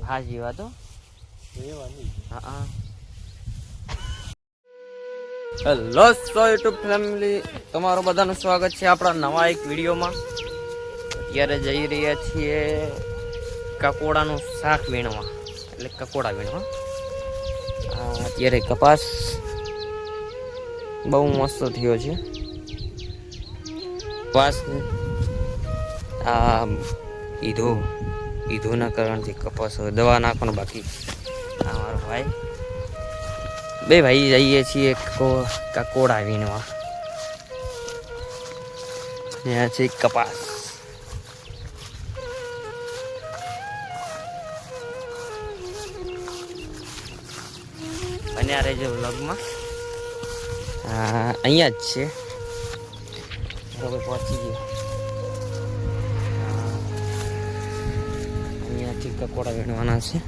હાજી વાતો હા. હેલો યુટ્યુબ ફેમિલી, તમારું બધાનું સ્વાગત છે આપણા નવા એક વિડીયોમાં. અત્યારે જઈ રહ્યા છીએ કકોડાનું શાક વીણવા, એટલે કકોડા વીણવા. અત્યારે કપાસ બહુ મસ્ત થયો છે. કપાસ ઈધુના કારણથી કપાસ દવા નાખવાનું બાકી. અમારો ભાઈ બે ભાઈ જઈએ છીએ કકોડા વીણવા. ત્યાં છે કપાસ. બન્યા રહેજો વ્લોગમાં. અહીંયા જ છે, બરોબર પહોંચી ગયો. અહીંયાથી કકોડા વીણવાના છે.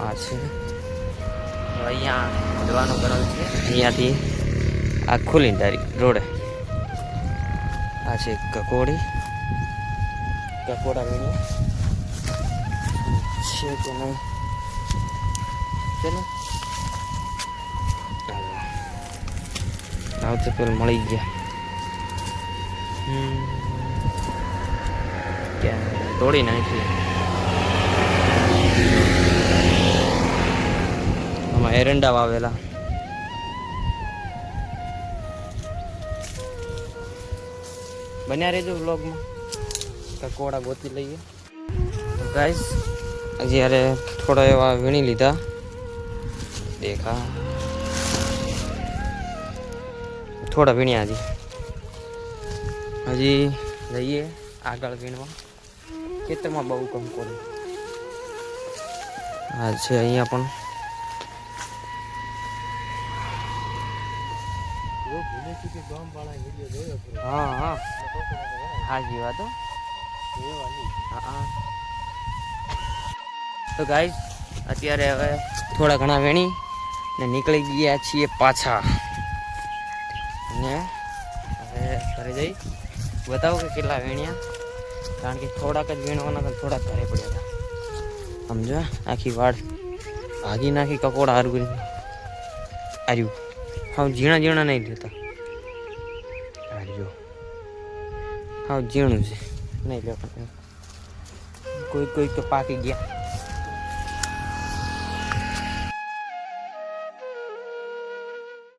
આ છે અહીંયા જવાનું કરેલ છે. અહીંયાથી આ ખુલી તારી રોડે આ છે કકોડા વીણવા છે કે નહીં. ચલો આવતો પેલા મળી ગયા. ક્યાં તોડી નાખી. આમાં એરંડા વાવેલા. બન્યા રહેજો વ્લોગમાં. કકોડા ગોતી લઈએ. તો ગાઈસ જ્યારે થોડા એવા વીણી લીધા. દેખા થોડા વીણ્યા. હજી જઈએ આગળ વીણવા. ખેતરમાં બહુ કામ કર્યું. આ છે અહીંયા પણ. હા હાજી વાતો હા. તો ગાઈસ અત્યારે હવે થોડા ઘણા વીણી ને નીકળી ગયા છીએ પાછા. ને હવે ઘરે જઈ બતાવો કે કેટલા વીણ્યા. કારણ કે થોડાક જ વીણવાના હતા, થોડાક ઘરે પડ્યા હતા. સમજો આખી વાડ ભાગી નાખી કકોડા હારું આર્યું. હા ઝીણા ઝીણા નહીં લેતા. હારજો હા ઝીણું છે નહીં લેતા. કોઈ તો પાકી ગયા.